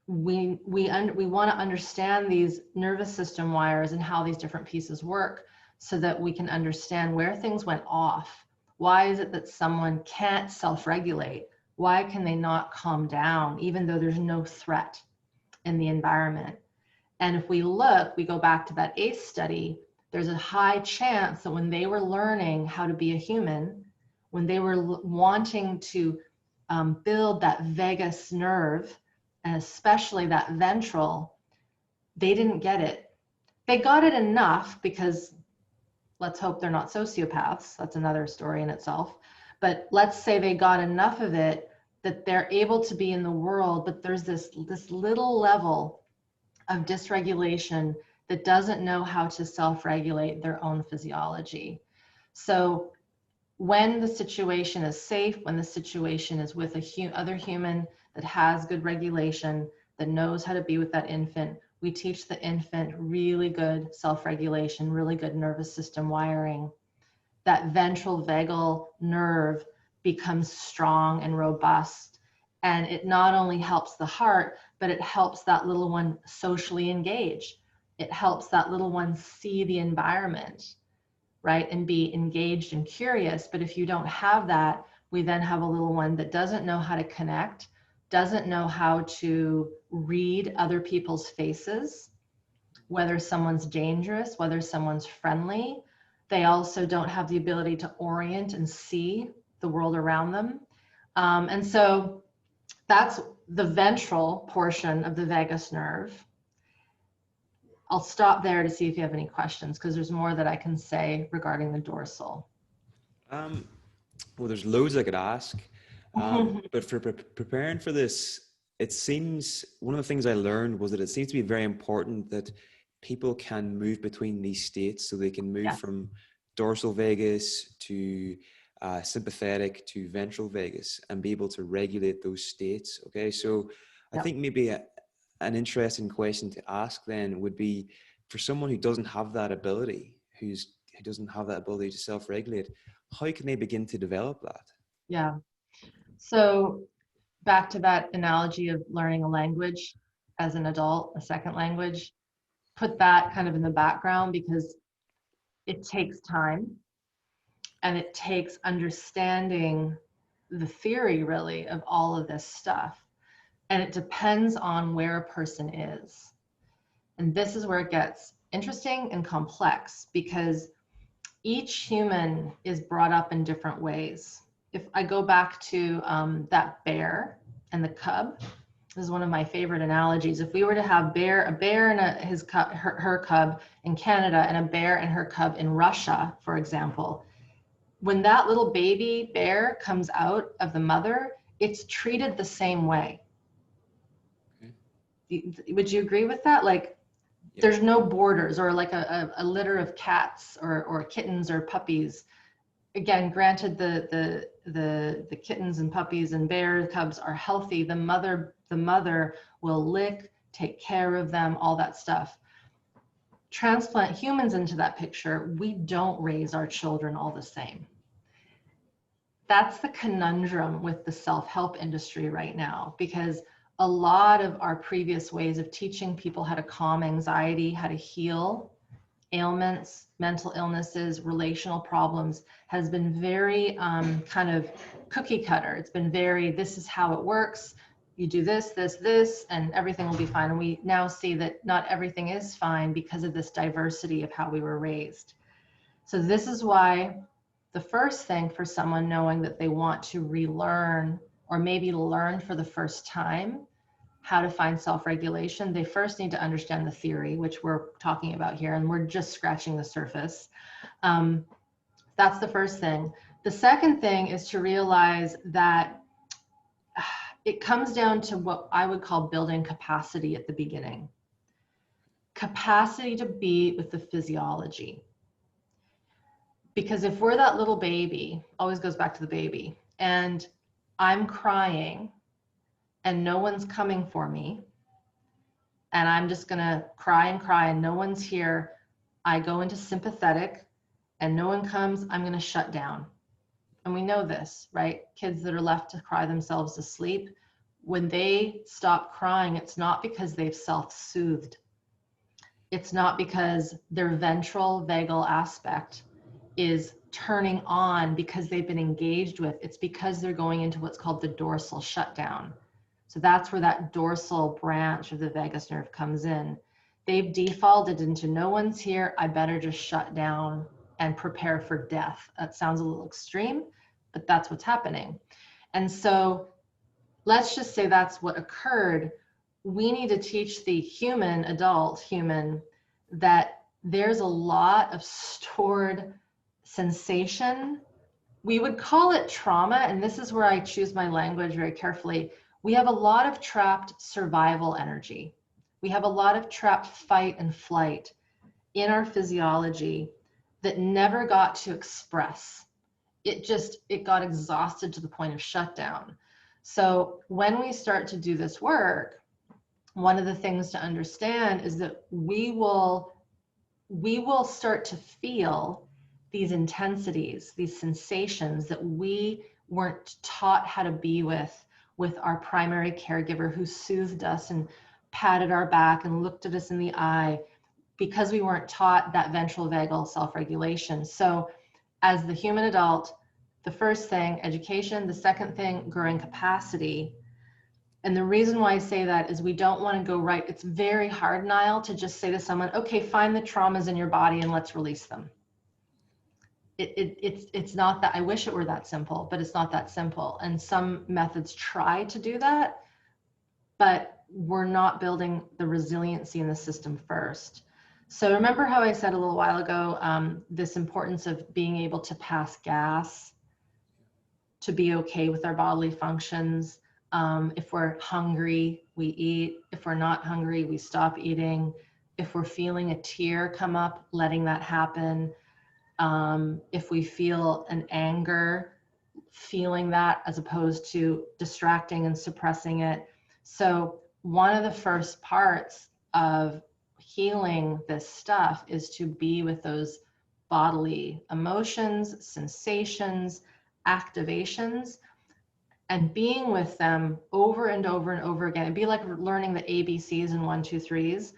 we want to understand these nervous system wires and how these different pieces work so that we can understand where things went off. Why is it that someone can't self-regulate? Why can they not calm down even though there's no threat in the environment? And if we look, we go back to that ACE study, there's a high chance that when they were learning how to be a human, when they were wanting to build that vagus nerve, and especially that ventral, they didn't get it. They got it enough because let's hope they're not sociopaths. That's another story in itself. But let's say they got enough of it that they're able to be in the world, but there's this little level of dysregulation that doesn't know how to self-regulate their own physiology. So when the situation is safe, when the situation is with other human that has good regulation, that knows how to be with that infant, we teach the infant really good self-regulation, really good nervous system wiring. That ventral vagal nerve becomes strong and robust. And it not only helps the heart, but it helps that little one socially engage. It helps that little one see the environment, right? And be engaged and curious. But if you don't have that, we then have a little one that doesn't know how to connect, doesn't know how to read other people's faces, whether someone's dangerous, whether someone's friendly. They also don't have the ability to orient and see the world around them. And so that's the ventral portion of the vagus nerve. I'll stop there to see if you have any questions, because there's more that I can say regarding the dorsal. Well, there's loads I could ask, but for preparing for this, it seems one of the things I learned was that it seems to be very important that people can move between these states, so they can move from dorsal vagus to sympathetic to ventral vagus and be able to regulate those states. Okay, so I think maybe an interesting question to ask then would be, for someone who doesn't have that ability, who doesn't have that ability to self-regulate, how can they begin to develop that? Yeah. So back to that analogy of learning a language as an adult, a second language, put that kind of in the background because it takes time and it takes understanding the theory really of all of this stuff. And it depends on where a person is. And this is where it gets interesting and complex because each human is brought up in different ways. If I go back to that bear and the cub, this is one of my favorite analogies. If we were to have a bear and her cub in Canada and a bear and her cub in Russia, for example, when that little baby bear comes out of the mother, it's treated the same way. Okay. Would you agree with that? Like, yeah. There's no borders, or like a litter of cats or kittens or puppies. Again, granted, the kittens and puppies and bear cubs are healthy. The mother will lick, take care of them, all that stuff. Transplant humans into that picture, we don't raise our children all the same. That's the conundrum with the self-help industry right now, because a lot of our previous ways of teaching people how to calm anxiety, how to heal ailments, mental illnesses, relational problems has been very kind of cookie cutter. It's been very, this is how it works. You do this, and everything will be fine. And we now see that not everything is fine because of this diversity of how we were raised. So this is why the first thing for someone knowing that they want to relearn or maybe learn for the first time how to find self-regulation, they first need to understand the theory, which we're talking about here, and we're just scratching the surface. That's the first thing. The second thing is to realize that it comes down to what I would call building capacity at the beginning. Capacity to be with the physiology. Because if we're that little baby, always goes back to the baby, and I'm crying and no one's coming for me, and I'm just gonna cry and no one's here, I go into sympathetic and no one comes, I'm gonna shut down. And we know this, right? Kids that are left to cry themselves to sleep, when they stop crying, it's not because they've self-soothed. It's not because their ventral vagal aspect is turning on because they've been engaged with. It's because they're going into what's called the dorsal shutdown. So that's where that dorsal branch of the vagus nerve comes in. They've defaulted into no one's here, I better just shut down and prepare for death. That sounds a little extreme, but that's what's happening. And so let's just say that's what occurred. We need to teach the adult human, that there's a lot of stored sensation. We would call it trauma, and this is where I choose my language very carefully. We have a lot of trapped survival energy. We have a lot of trapped fight and flight in our physiology that never got to express. It got exhausted to the point of shutdown. So when we start to do this work, one of the things to understand is that we will start to feel these intensities, these sensations that we weren't taught how to be with our primary caregiver who soothed us and patted our back and looked at us in the eye, because we weren't taught that ventral vagal self-regulation. So as the human adult, the first thing, education. The second thing, growing capacity. And the reason why I say that is we don't want to go right. It's very hard, Niall, to just say to someone, okay, find the traumas in your body and let's release them. It's not that. I wish it were that simple, but it's not that simple. And some methods try to do that, but we're not building the resiliency in the system first. So remember how I said a little while ago, this importance of being able to pass gas, to be okay with our bodily functions. If we're hungry, we eat. If we're not hungry, we stop eating. If we're feeling a tear come up, letting that happen. If we feel an anger, feeling that as opposed to distracting and suppressing it. So one of the first parts of healing this stuff is to be with those bodily emotions, sensations, activations. and being with them over and over and over again. It'd be like learning the ABCs and 1, 2, 3s,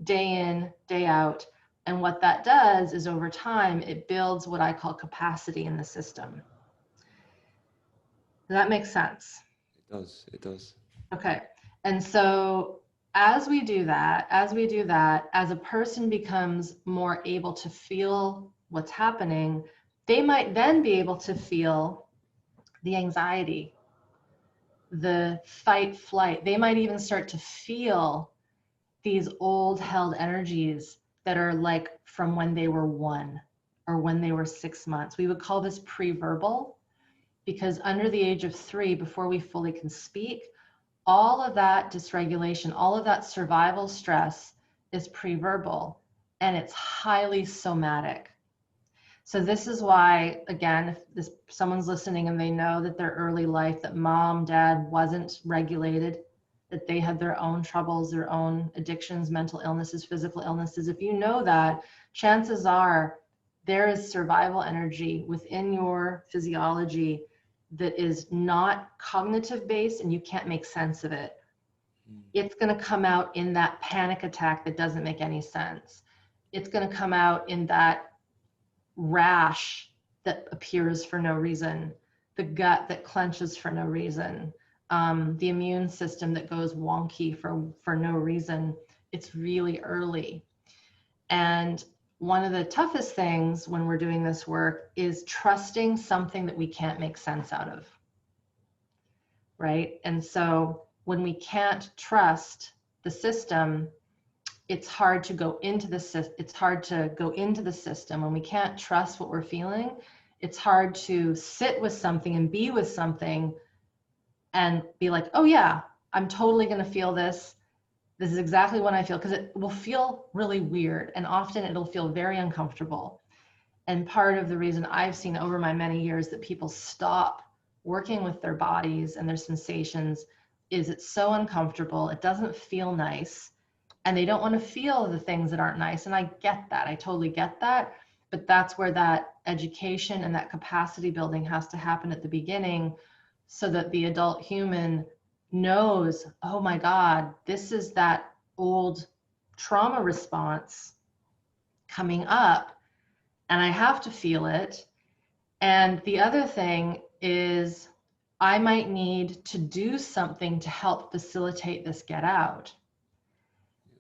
day in, day out. And what that does is over time, it builds what I call capacity in the system. Does that make sense? It does. It does. Okay. And so as we do that, as a person becomes more able to feel what's happening, they might then be able to feel the anxiety, the fight, flight. They might even start to feel these old held energies that are like from when they were 1 or when they were 6 months. We would call this pre-verbal, because under the age of 3, before we fully can speak, all of that dysregulation, all of that survival stress is pre-verbal, and it's highly somatic. So this is why, again, if someone's listening and they know that their early life, that mom, dad wasn't regulated, that they had their own troubles, their own addictions, mental illnesses, physical illnesses, if you know that, chances are there is survival energy within your physiology that is not cognitive based and you can't make sense of it. It's going to come out in that panic attack that doesn't make any sense. It's going to come out in that rash that appears for no reason, the gut that clenches for no reason, the immune system that goes wonky for no reason. It's really early. And one of the toughest things when we're doing this work is trusting something that we can't make sense out of, right? And so when we can't trust the system, it's hard to go into the system. When we can't trust what we're feeling, it's hard to sit with something and be with something and be like, oh yeah, I'm totally going to feel this. This is exactly what I feel, because it will feel really weird, and often it'll feel very uncomfortable. And part of the reason I've seen over my many years that people stop working with their bodies and their sensations is it's so uncomfortable, it doesn't feel nice, and they don't want to feel the things that aren't nice. And I get that, I totally get that, but that's where that education and that capacity building has to happen at the beginning, so that the adult human knows, oh my God, this is that old trauma response coming up, and I have to feel it. And the other thing is, I might need to do something to help facilitate this get out.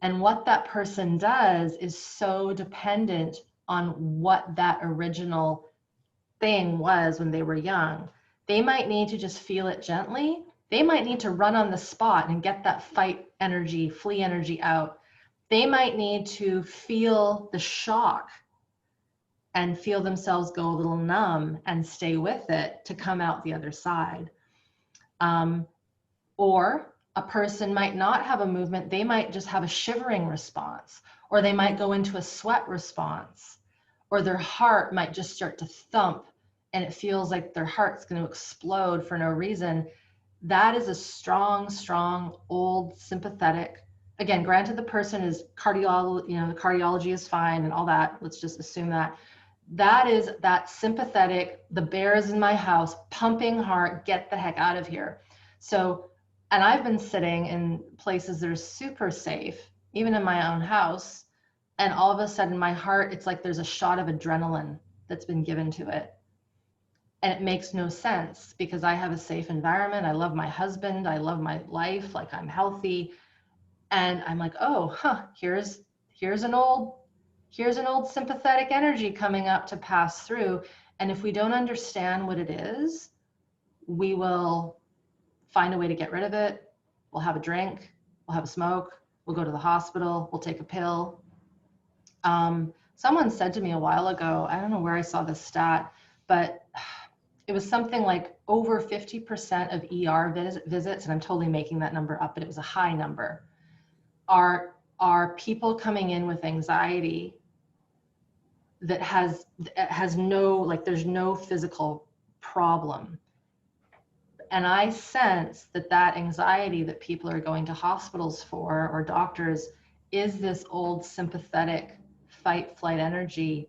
And what that person does is so dependent on what that original thing was when they were young. They might need to just feel it gently. They might need to run on the spot and get that fight energy, flee energy out. They might need to feel the shock and feel themselves go a little numb and stay with it to come out the other side. Or a person might not have a movement. They might just have a shivering response, or they might go into a sweat response, or their heart might just start to thump and it feels like their heart's going to explode for no reason. That is a strong, strong, old sympathetic. Again, granted, the person is the cardiology is fine and all that. Let's just assume that. That is that sympathetic, the bear's in my house, pumping heart, get the heck out of here. So, and I've been sitting in places that are super safe, even in my own house, and all of a sudden my heart, it's like there's a shot of adrenaline that's been given to it. And it makes no sense, because I have a safe environment. I love my husband. I love my life. Like, I'm healthy. And I'm like, oh, here's an old sympathetic energy coming up to pass through. And if we don't understand what it is, we will find a way to get rid of it. We'll have a drink, we'll have a smoke, we'll go to the hospital, we'll take a pill. Someone said to me a while ago, I don't know where I saw this stat, but it was something like over 50% of ER visits, and I'm totally making that number up, but it was a high number, are people coming in with anxiety that has no, like, there's no physical problem. And I sense that anxiety that people are going to hospitals for, or doctors, is this old sympathetic fight flight energy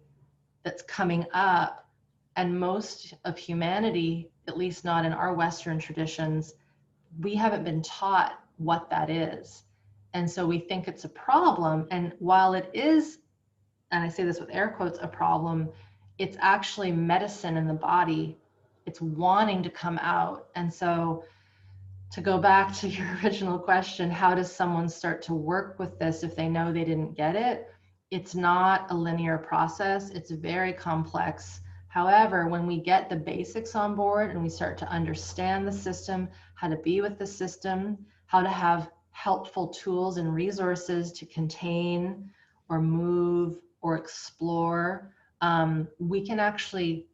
that's coming up. And most of humanity at least not in our Western traditions, we haven't been taught what that is. And so we think it's a problem. And while it is, and I say this with air quotes, a problem, it's actually medicine in the body. It's wanting to come out. And so to go back to your original question, how does someone start to work with this if they know they didn't get it? It's not a linear process. It's very complex. However, when we get the basics on board and we start to understand the system, how to be with the system, how to have helpful tools and resources to contain or move or explore, we can actually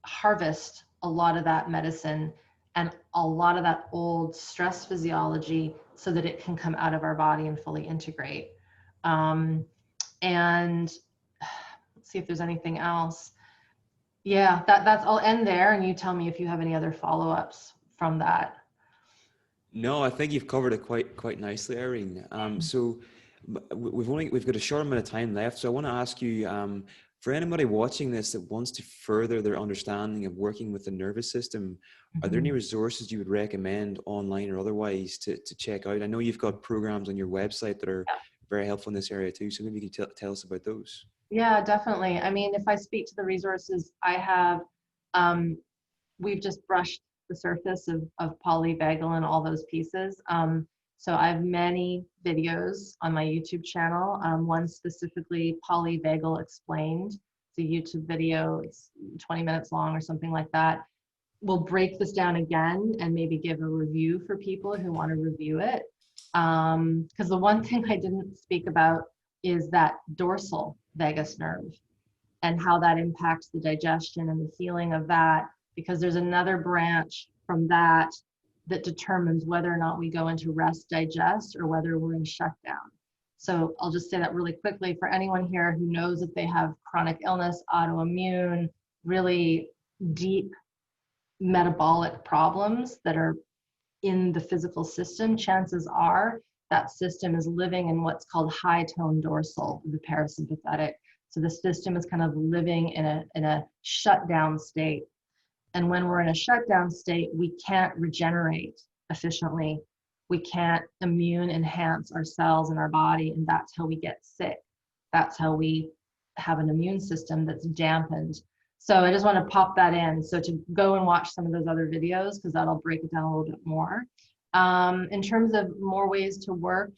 harvest a lot of that medicine and a lot of that old stress physiology so that it can come out of our body and fully integrate. And let's see if there's anything else. Yeah, that's, I'll end there and you tell me if you have any other follow-ups from that. No, I think you've covered it quite nicely, Irene. So we've got a short amount of time left. So I want to ask you, for anybody watching this that wants to further their understanding of working with the nervous system, are there any resources you would recommend online or otherwise to check out? I know you've got programs on your website that are very helpful in this area too. So maybe you can tell us about those. Yeah, definitely. I mean, if I speak to the resources I have, we've just brushed the surface of Polyvagal and all those pieces. So I have many videos on my YouTube channel. One specifically, Polyvagal Explained. It's a YouTube video. It's 20 minutes long or something like that. We'll break this down again and maybe give a review for people who want to review it. Because the one thing I didn't speak about is that dorsal vagus nerve and how that impacts the digestion and the healing of that, because there's another branch from that that determines whether or not we go into rest digest or whether we're in shutdown. So I'll just say that really quickly for anyone here who knows that they have chronic illness, autoimmune, really deep metabolic problems that are in the physical system, chances are that system is living in what's called high tone dorsal, the parasympathetic. So the system is kind of living in a shutdown state. And when we're in a shutdown state, we can't regenerate efficiently. We can't immune enhance our cells in our body, and that's how we get sick. That's how we have an immune system that's dampened. So I just want to pop that in. So to go and watch some of those other videos, because that'll break it down a little bit more. In terms of more ways to work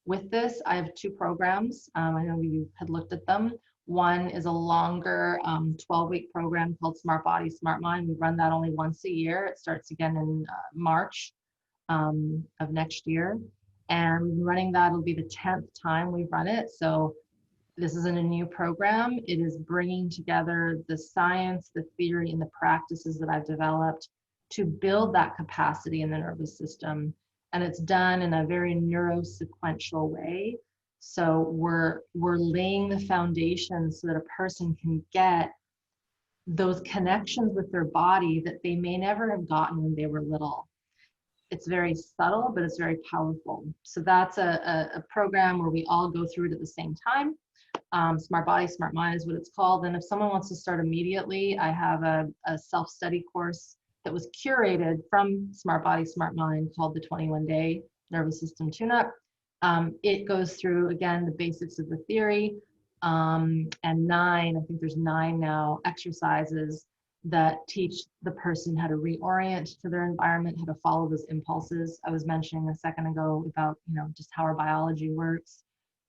with this, I have two programs. I know you had looked at them. One is a longer 12-week program called Smart Body, Smart Mind. We run that only once a year. It starts again in March of next year. And running that will be the 10th time we've run it. So this isn't a new program. It is bringing together the science, the theory, and the practices that I've developed to build that capacity in the nervous system. And it's done in a very neurosequential way. So we're laying the foundation so that a person can get those connections with their body that they may never have gotten when they were little. It's very subtle, but it's very powerful. So that's a program where we all go through it at the same time. Smart Body, Smart Mind is what it's called. And if someone wants to start immediately, I have a self-study course that was curated from Smart Body, Smart Mind called the 21-Day Nervous System Tune-Up. It goes through, again, the basics of the theory and I think there's 9 now, exercises that teach the person how to reorient to their environment, how to follow those impulses. I was mentioning a second ago about, just how our biology works,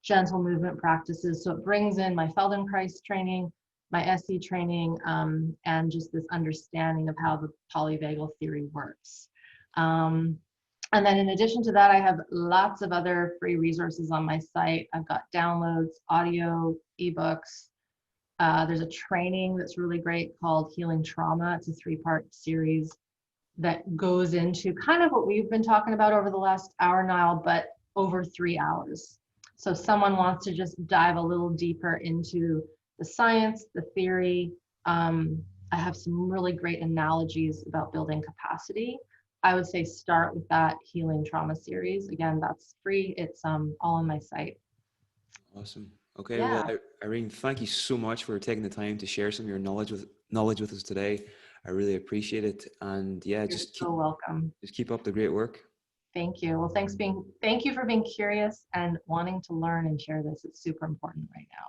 gentle movement practices. So it brings in my Feldenkrais training, my SE training, and just this understanding of how the polyvagal theory works. And then in addition to that, I have lots of other free resources on my site. I've got downloads, audio, ebooks. There's a training that's really great called Healing Trauma. It's a 3-part series that goes into kind of what we've been talking about over the last hour now, but over 3 hours. So if someone wants to just dive a little deeper into the science, the theory, I have some really great analogies about building capacity. I would say start with that Healing Trauma series. Again, that's free. It's all on my site. Awesome. Okay, Yeah. well, Irene, thank you so much for taking the time to share some of your knowledge with us today. I really appreciate it. And yeah, You're so welcome. just keep up the great work. Thank you. Well, thank you for being curious and wanting to learn and share this. It's super important right now.